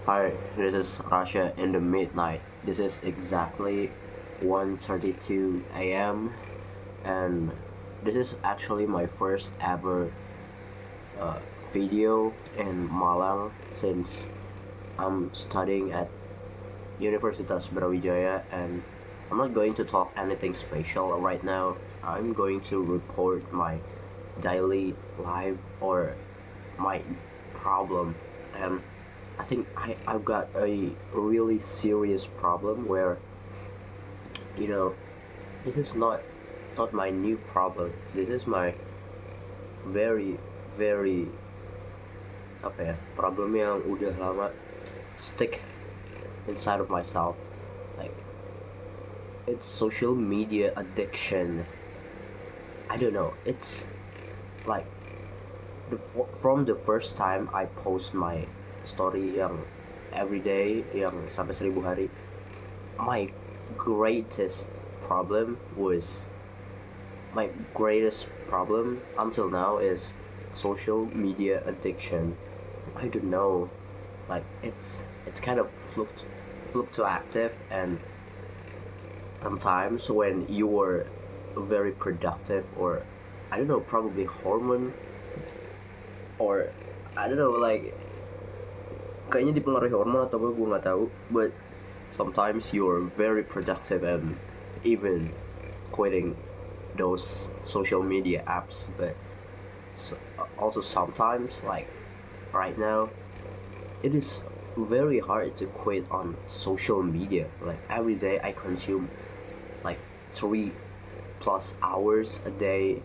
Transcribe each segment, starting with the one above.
Hi, this is Rasha in the midnight. This is exactly 1:32 a.m. and this is actually my first ever uh, video in Malang since I'm studying at Universitas Brawijaya, and I'm not going to talk anything special right now. I'm going to report my daily life or my problem, and I think I've got a really serious problem where you know this is not my new problem. This is my very very apa ya, problem yang udah lama stick inside of myself. Like, it's social media addiction. I don't know, it's like from the first time I post my story yang everyday yang sampai 1000 hari, my greatest problem was my greatest problem until now is social media addiction. I don't know, like it's kind of fluctuative, and sometimes when you were very productive, or I don't know, probably hormone, or I don't know, like kayaknya dipengaruhi hormon atau gue nggak tahu, but sometimes you're very productive and even quitting those social media apps, but also sometimes, like right now, it is very hard to quit on social media. Like every day I consume like 3+ hours a day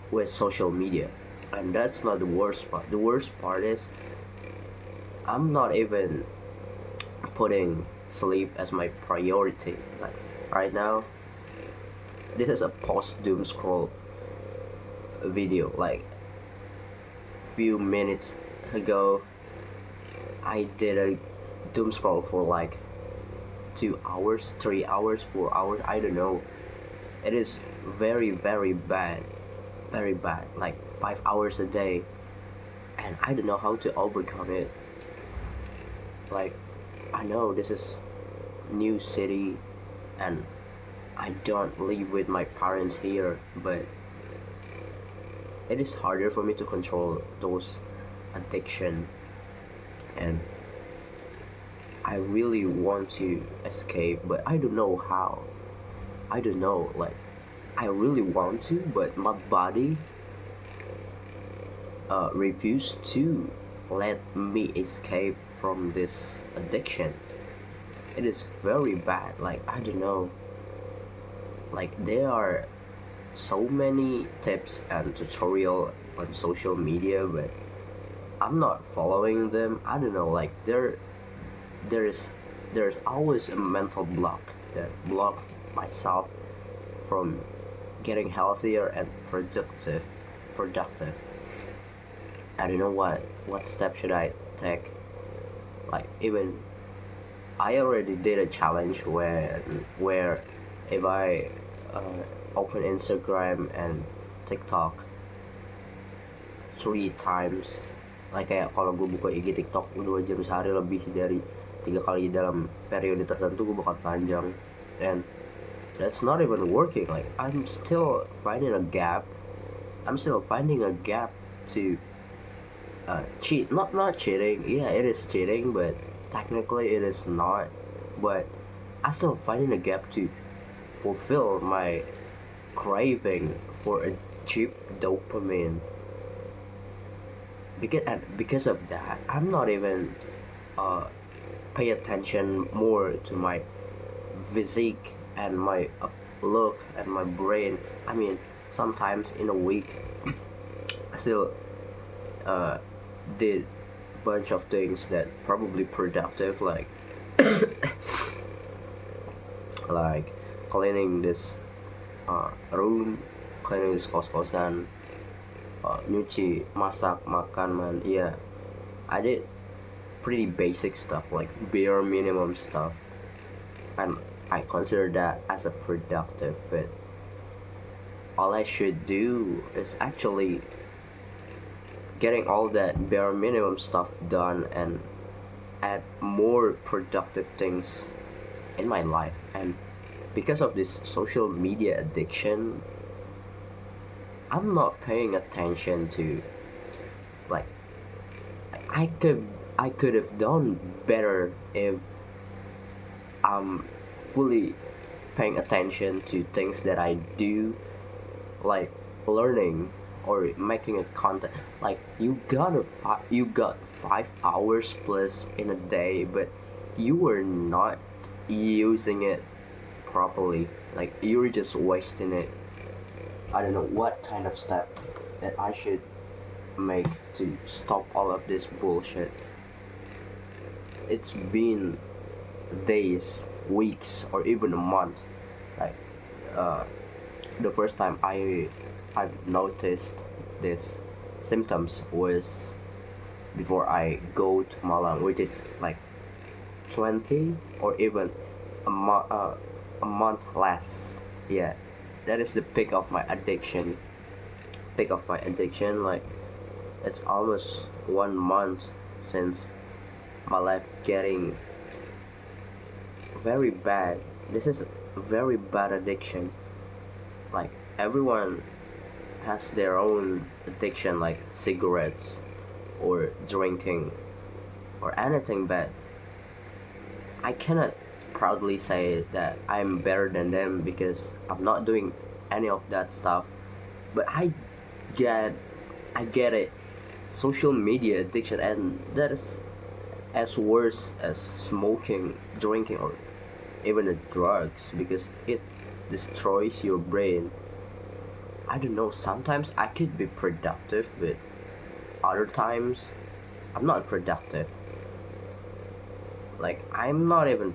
with social media, and that's not the worst part. The worst part is I'm not even putting sleep as my priority. Like right now, this is a post doom scroll video. Like few minutes ago, I did a doom scroll for like 2 hours, 3 hours, 4 hours. I don't know. It is very very bad, very bad. Like 5 hours a day, and I don't know how to overcome it. Like, I know this is new city and I don't live with my parents here, but it is harder for me to control those addiction, and I really want to escape, but I don't know how. I don't know, like I really want to, but my body refused to let me escape from this addiction. It is very bad. Like I don't know, like there are so many tips and tutorial on social media, but I'm not following them. I don't know, like there's there's always a mental block that block myself from getting healthier and productive. I don't know what step should I take. Like even I already did a challenge where if I open Instagram and TikTok 3 times, like kayak kalau gue buka IG TikTok 2 jam sehari lebih dari 3 kali dalam periode tertentu, gue bakal panjang, and that's not even working. Like I'm still finding a gap. I'm still finding a gap to cheat. Not cheating. Yeah, it is cheating, but technically it is not. But I still finding a gap to fulfill my craving for a cheap dopamine. Because of that, I'm not even pay attention more to my physique and my look and my brain. I mean, sometimes in a week, I still did bunch of things that probably productive, like like cleaning this room, cleaning this kos-kosan, nyuci, masak, makan, man. Yeah, I did pretty basic stuff, like bare minimum stuff, and I consider that as a productive. But all I should do is actually getting all that bare minimum stuff done and add more productive things in my life. And because of this social media addiction, I'm not paying attention to, like, I could I could have done better if I'm fully paying attention to things that I do, like learning or making a content. Like, you got 5 hours plus in a day, but you were not using it properly. Like, you're just wasting it. I don't know what kind of step that I should make to stop all of this bullshit. It's been days, weeks, or even a month. Like, uh, the first time I've noticed this symptoms was before I go to Malang, which is like 20 or even a month less. Yeah, that is the peak of my addiction. Like, it's almost 1 month since my life getting very bad. This is a very bad addiction. Like, everyone has their own addiction, like cigarettes or drinking or anything bad. I cannot proudly say that I'm better than them because I'm not doing any of that stuff. But get I get it. Social media addiction, and that is as worse as smoking, drinking, or even the drugs, because it destroys your brain. I don't know, sometimes I could be productive, but other times I'm not productive. Like, I'm not even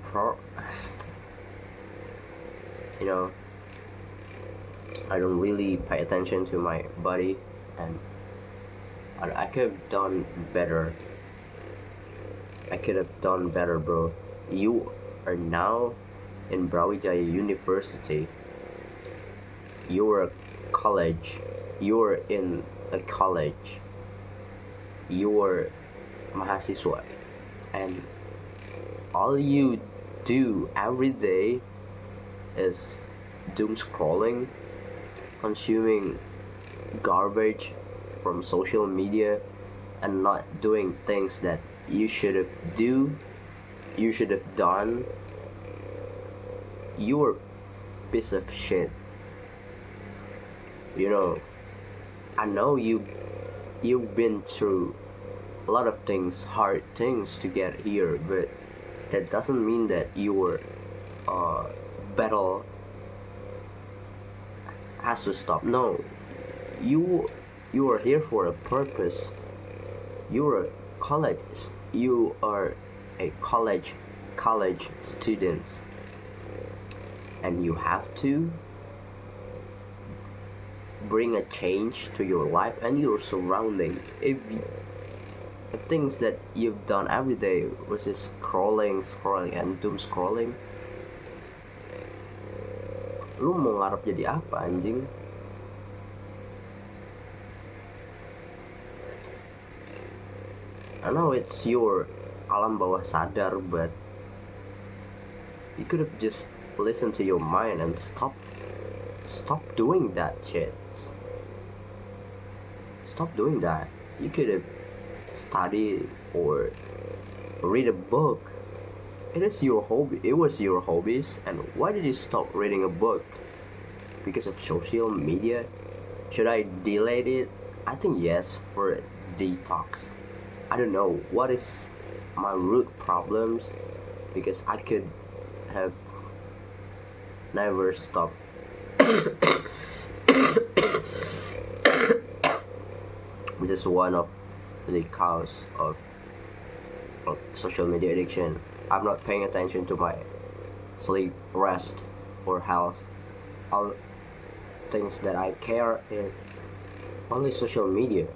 you know, I don't really pay attention to my body, and I could have done better. Bro. You are now in Brawijaya University. You're in a college. You're mahasiswa, and all you do every day is doom scrolling, consuming garbage from social media, and not doing things that you should have done. You're a piece of shit. You know, I know you've been through a lot of things, hard things to get here, but that doesn't mean that your battle has to stop. No, you are here for a purpose. You're a college. You are a college student, and you have to bring a change to your life and your surrounding. If things that you've done every day was just scrolling and doom scrolling, lu mau ngarep jadi apa, anjing? I know it's your alam bawah sadar, but you could have just listened to your mind and stop doing that shit. Stop doing that. You could have studied or read a book. It was your hobbies, and why did you stop reading a book? Because of social media? Should I delete it? I think yes, for detox. I don't know what is my root problems, because I could have never stopped which is one of the cause of social media addiction. I'm not paying attention to my sleep, rest, or health. All things that I care in only social media.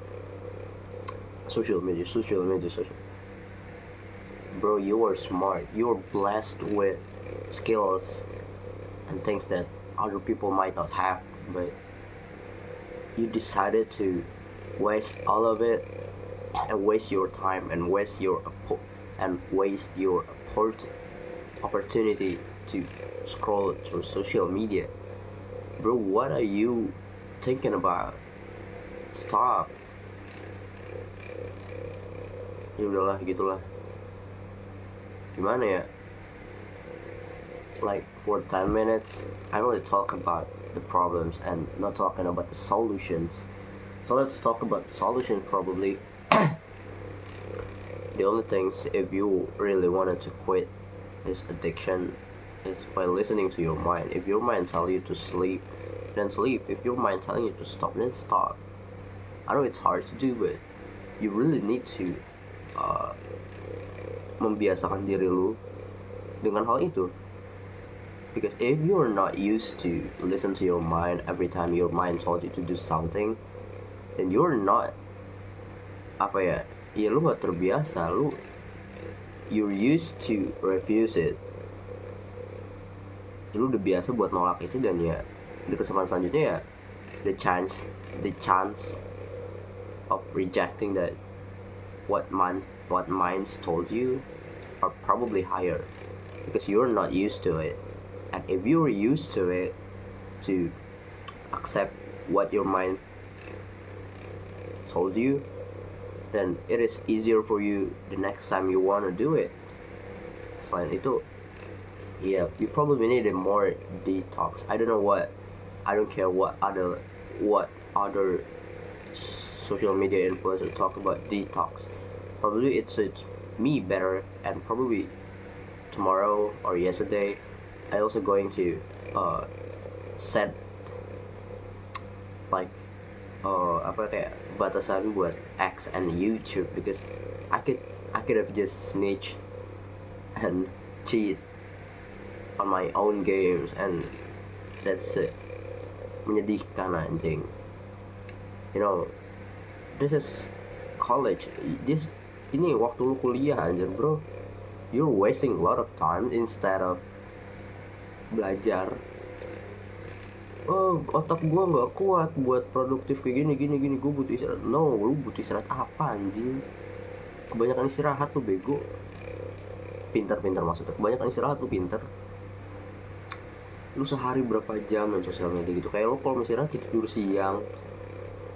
Bro, you are smart. You're blessed with skills and things that other people might not have, but you decided to waste all of it and waste your time and waste your opportunity to scroll through social media. Bro, what are you thinking about? Stop. Ya udahlah, gitulah. Gimana ya? Like for 10 minutes I only talk about the problems and not talking about the solutions. So let's talk about solutions. Probably the only things, if you really wanted to quit this addiction, is by listening to your mind. If your mind tells you to sleep, then sleep. If your mind telling you to stop, then stop. I know it's hard to do, but you really need to membiasakan diri lu dengan hal itu. Because if you're not used to listen to your mind every time your mind told you to do something, then you're not, lu gak terbiasa, you're used to refuse it. Lu udah biasa buat nolak itu, dan ya di kesempatan selanjutnya ya the chance of rejecting that what minds told you are probably higher, because you're not used to it. And if you're used to it, to accept what your mind told you, then it is easier for you the next time you want to do it. Selain itu, yeah, you probably need a more detox. I don't care what other social media influencers talk about detox. Probably it's me better, and probably tomorrow or yesterday I also going to set like kayak batasan buat X and YouTube, because I could have just snitch and cheat on my own games, and that's it. Menyedihkan anjing. You know, this is college. Ini waktu lu kuliah anjir, bro. You're wasting a lot of time instead of belajar. Oh, otak gua nggak kuat buat produktif kayak gini, gua butuh istirahat. No, lu butuh istirahat apa anjing? Kebanyakan istirahat lu bego. Pintar maksudnya, kebanyakan istirahat lu pintar. Lu sehari berapa jam main sosial media gitu? Kayak lu kalau istirahat tidur siang,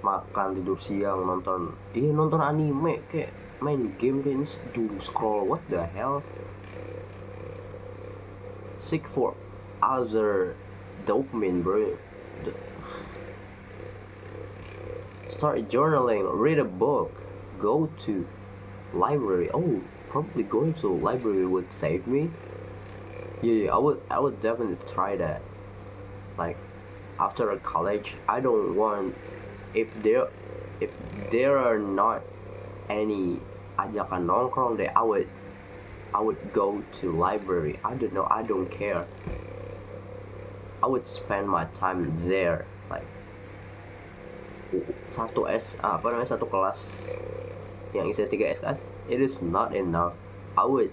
makan, tidur siang, nonton anime, kayak main game, kayak ini DOOMSCROL. What the hell? Seek for other dopamine, bro. Start journaling, read a book, go to library. Oh, probably going to library would save me. Yeah, I would definitely try that. Like after a college, I don't want, if there are not any ajakan nongkrong there, I would go to library. I don't know, I don't care. I would spend my time there. Like satu kelas yang isi 3 SKS, it is not enough. I would